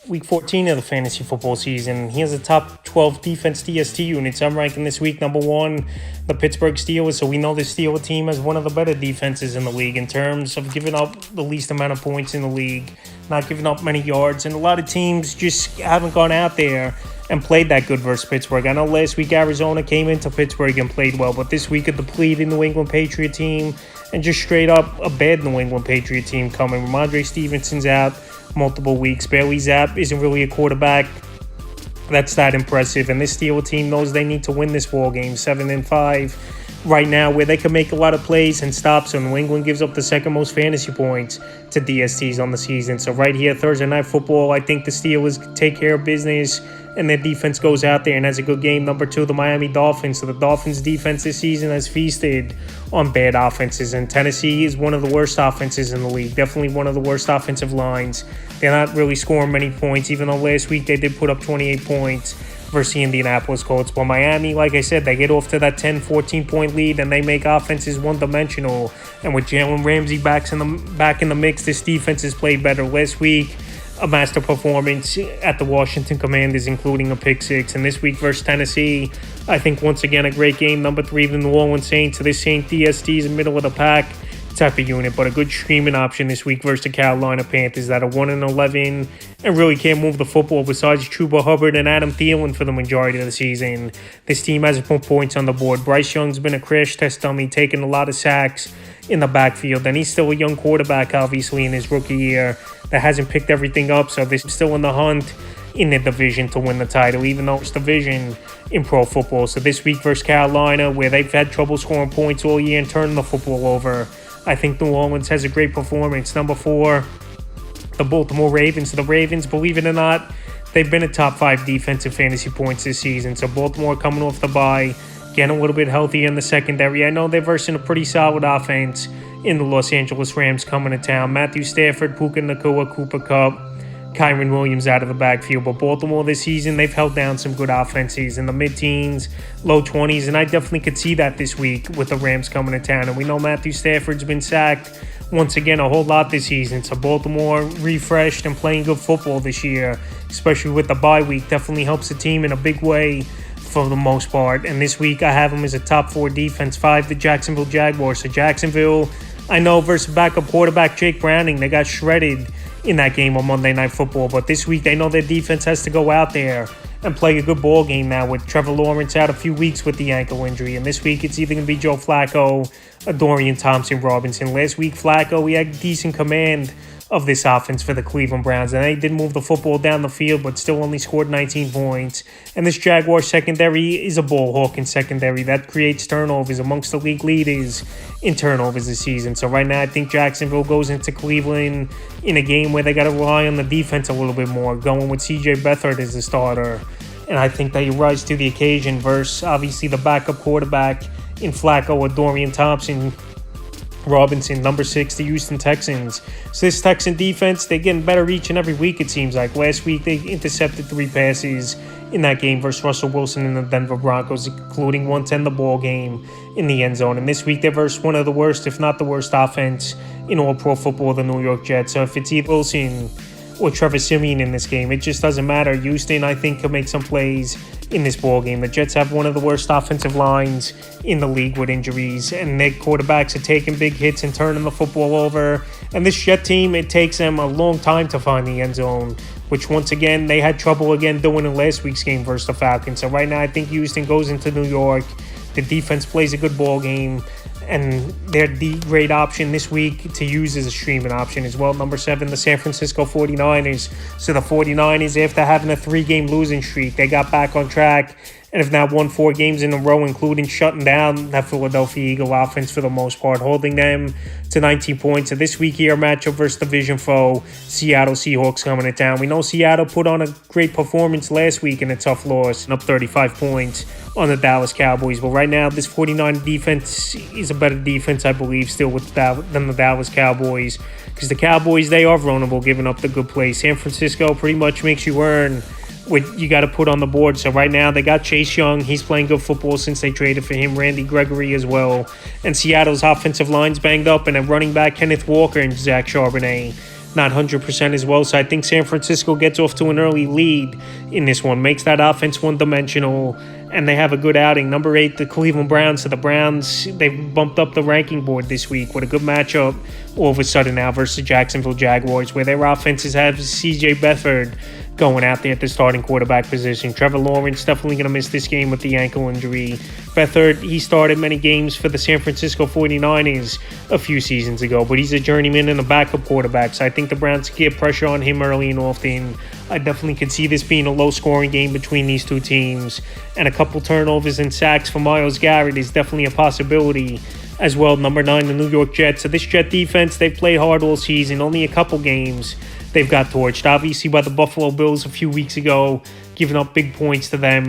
week 14 of the fantasy football season. Here's the top 12 defense DST units. I'm ranking this week number 1, the Pittsburgh Steelers. So we know the Steelers team has one of the better defenses in the league in terms of giving up the least amount of points in the league, not giving up many yards. And a lot of teams just haven't gone out there and played that good versus Pittsburgh. I know last week Arizona came into Pittsburgh and played well, but this week a depleted New England Patriot team and just straight up a bad New England Patriot team coming. Ramondre Stevenson's out multiple weeks. Bailey Zapp isn't really a quarterback that's that impressive, and this Steelers team knows they need to win this ball game 7-5 right now, where they can make a lot of plays and stop. So New England gives up the second most fantasy points to DSTs on the season. So right here, Thursday Night Football, I think the Steelers take care of business and their defense goes out there and has a good game. Number 2, the Miami Dolphins. So the Dolphins defense this season has feasted on bad offenses, and Tennessee is one of the worst offenses in the league. Definitely one of the worst offensive lines. They're not really scoring many points, even though last week they did put up 28 points versus the Indianapolis Colts. But Miami, like I said, they get off to that 10, 14-point lead and they make offenses one-dimensional. And with Jalen Ramsey back in the mix, this defense has played better. Last week, a master performance at the Washington Commanders, including a pick 6. And this week versus Tennessee, I think once again a great game. Number 3, the New Orleans Saints. So this Saint DST is in the middle of the pack type of unit, but a good streaming option this week versus the Carolina Panthers that are 1-11 and really can't move the football besides Chuba Hubbard and Adam Thielen for the majority of the season. This team hasn't put points on the board. Bryce Young's been a crash test dummy, taking a lot of sacks in the backfield, and he's still a young quarterback, obviously, in his rookie year that hasn't picked everything up, so they're still in the hunt in the division to win the title, even though it's division in pro football. So this week versus Carolina, where they've had trouble scoring points all year and turning the football over, I think New Orleans has a great performance. Number 4, the Baltimore Ravens. The Ravens, believe it or not, they've been a top 5 defensive fantasy points this season. So Baltimore coming off the bye, getting a little bit healthier in the secondary. I know they're versing a pretty solid offense in the Los Angeles Rams coming to town. Matthew Stafford, Puka Nacua, Cooper Kupp, Kyron Williams out of the backfield. But Baltimore this season, they've held down some good offenses in the mid-teens, low 20s, and I definitely could see that this week with the Rams coming to town. And we know Matthew Stafford's been sacked once again a whole lot this season. So Baltimore refreshed and playing good football this year, especially with the bye week, definitely helps the team in a big way for the most part. And this week I have them as a top 4 defense. 5, the Jacksonville Jaguars. So Jacksonville, I know versus backup quarterback Jake Browning, they got shredded in that game on Monday Night Football. But this week, they know their defense has to go out there and play a good ball game now with Trevor Lawrence out a few weeks with the ankle injury. And this week, it's either going to be Joe Flacco or Dorian Thompson-Robinson. Last week, Flacco, he had decent command of this offense for the Cleveland Browns, and they did move the football down the field, but still only scored 19 points. And this Jaguar secondary is a ball hawking secondary that creates turnovers, amongst the league leaders in turnovers this season. So right now, I think Jacksonville goes into Cleveland in a game where they got to rely on the defense a little bit more, going with C.J. Beathard as the starter. And I think they rise to the occasion versus, obviously, the backup quarterback in Flacco or Dorian Thompson Robinson. Number 6, the Houston Texans. So this Texan defense, they're getting better each and every week, it seems like. Last week, they intercepted 3 passes in that game versus Russell Wilson and the Denver Broncos, including one to end the ball game in the end zone. And this week, they're versus one of the worst, if not the worst, offense in all pro football, the New York Jets. So if it's either Wilson or Trevor Siemian in this game, it just doesn't matter. Houston, I think, can make some plays in this ball game. The Jets have one of the worst offensive lines in the league with injuries, and their quarterbacks are taking big hits and turning the football over. And this Jet team, it takes them a long time to find the end zone, which once again, they had trouble again doing in last week's game versus the Falcons. So right now, I think Houston goes into New York. The defense plays a good ball game, and they're the great option this week to use as a streaming option as well. Number 7, the San Francisco 49ers. So the 49ers, after having a 3-game losing streak, they got back on track and have now won 4 games in a row, including shutting down that Philadelphia Eagle offense for the most part, holding them to 19 points. So this week here, matchup versus division foe, Seattle Seahawks coming to town. We know Seattle put on a great performance last week in a tough loss, and up 35 points on the Dallas Cowboys. But right now, this 49 defense is a better defense, I believe, still than the Dallas Cowboys, because the Cowboys, they are vulnerable, giving up the good play. San Francisco pretty much makes you earn what you got to put on the board. So right now they got Chase Young. He's playing good football since they traded for him. Randy Gregory as well. And Seattle's offensive line's banged up, and a running back, Kenneth Walker, and Zach Charbonnet. not 100% as well. So I think San Francisco gets off to an early lead in this one, makes that offense one-dimensional, and they have a good outing. Number 8, the Cleveland Browns. So the Browns, they've bumped up the ranking board this week with a good matchup all of a sudden now versus Jacksonville Jaguars, where their offenses have C.J. Beathard going out there at the starting quarterback position. Trevor Lawrence definitely going to miss this game with the ankle injury. Beathard, he started many games for the San Francisco 49ers a few seasons ago, but he's a journeyman and a backup quarterback, so I think the Browns get pressure on him early and often. I definitely could see this being a low-scoring game between these two teams, and a couple turnovers and sacks for Myles Garrett is definitely a possibility as well. Number 9, the New York Jets. So this Jet defense, they've played hard all season, only a couple games they've got torched, obviously by the Buffalo Bills a few weeks ago, giving up big points to them.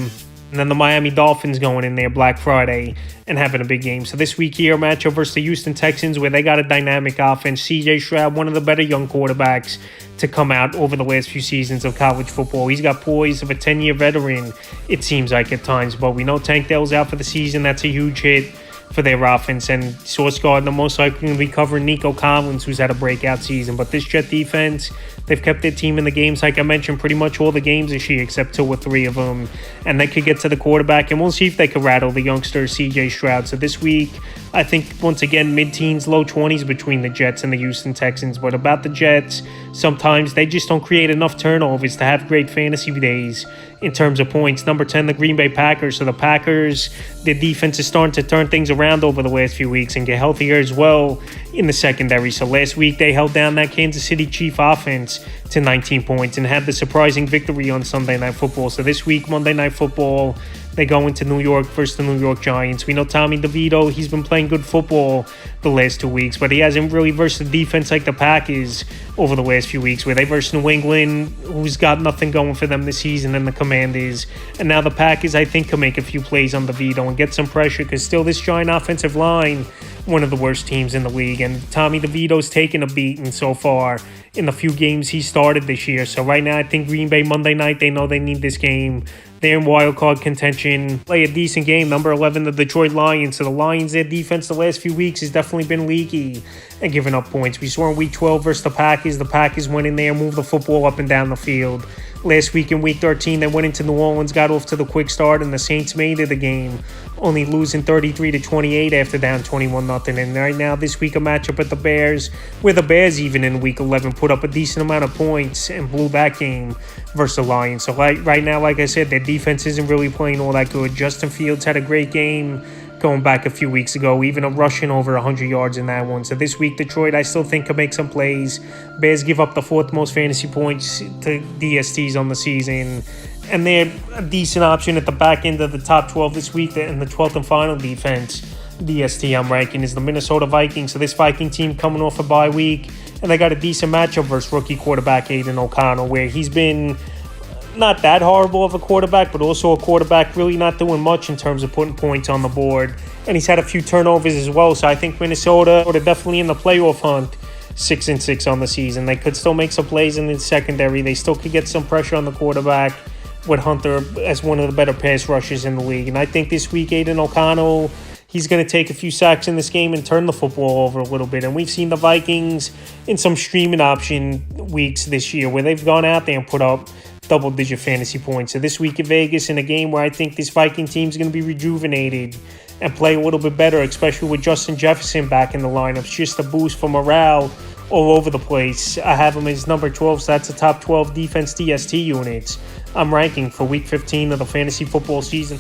And then the Miami Dolphins going in there Black Friday and having a big game. So this week here, matchup versus the Houston Texans, where they got a dynamic offense. C.J. Stroud, one of the better young quarterbacks to come out over the last few seasons of college football. He's got poise of a 10-year veteran, it seems like at times. But we know Tank Dell's out for the season. That's a huge hit for their offense, and Sauce Gardner most likely going to be covering Nico Collins, who's had a breakout season. But this Jet defense, they've kept their team in the games, like I mentioned, pretty much all the games this year except 2 or 3 of them, and they could get to the quarterback, and we'll see if they could rattle the youngster C.J. Stroud. So this week, I think, once again, mid-teens, low 20s between the Jets and the Houston Texans. But about the Jets, sometimes they just don't create enough turnovers to have great fantasy days in terms of points. Number 10, the Green Bay Packers. So the Packers, their defense is starting to turn things around over the last few weeks and get healthier as well in the secondary. So last week, they held down that Kansas City Chief offense to 19 points and had the surprising victory on Sunday Night Football. So this week, Monday Night Football, they go into New York versus the New York Giants. We know Tommy DeVito, he's been playing good football the last 2 weeks, but he hasn't really versed the defense like the Packers over the last few weeks, where they versed New England, who's got nothing going for them this season, and the Commanders. And now the Packers, I think, can make a few plays on DeVito and get some pressure, because still this Giant offensive line, one of the worst teams in the league. And Tommy DeVito's taken a beating so far in the few games he started this year. So right now, I think Green Bay Monday night, they know they need this game. They're in wild card contention, play a decent game. Number 11, the Detroit Lions. So the Lions, their defense the last few weeks has definitely been leaky and giving up points. We saw in Week 12 versus the Packers. The Packers went in there, moved the football up and down the field. Last week in Week 13, they went into New Orleans, got off to the quick start, and the Saints made it the game, only losing 33-28 after down 21-0. And right now, this week, a matchup at the Bears, where the Bears, even in Week 11, put up a decent amount of points and blew that game versus the Lions. So right now, like I said, their defense isn't really playing all that good. Justin Fields had a great game going back a few weeks ago, even a rushing over 100 yards in that one. So this week, Detroit, I still think, can make some plays. Bears give up the 4th most fantasy points to DSTs on the season, and they're a decent option at the back end of the top 12 this week. And the 12th and final defense, DST, I'm ranking, is the Minnesota Vikings. So this Viking team coming off a bye week, and they got a decent matchup versus rookie quarterback Aiden O'Connell, where he's been not that horrible of a quarterback, but also a quarterback really not doing much in terms of putting points on the board. And he's had a few turnovers as well. So I think Minnesota are definitely in the playoff hunt, 6-6 on the season. They could still make some plays in the secondary. They still could get some pressure on the quarterback with Hunter as one of the better pass rushers in the league. And I think this week, Aiden O'Connell, he's going to take a few sacks in this game and turn the football over a little bit. And we've seen the Vikings in some streaming option weeks this year where they've gone out there and put up double-digit fantasy points. So this week in Vegas, in a game where I think this Viking team is going to be rejuvenated and play a little bit better, especially with Justin Jefferson back in the lineup. It's just a boost for morale all over the place. I have him as number 12, so that's a top 12 defense DST units I'm ranking for Week 15 of the fantasy football season.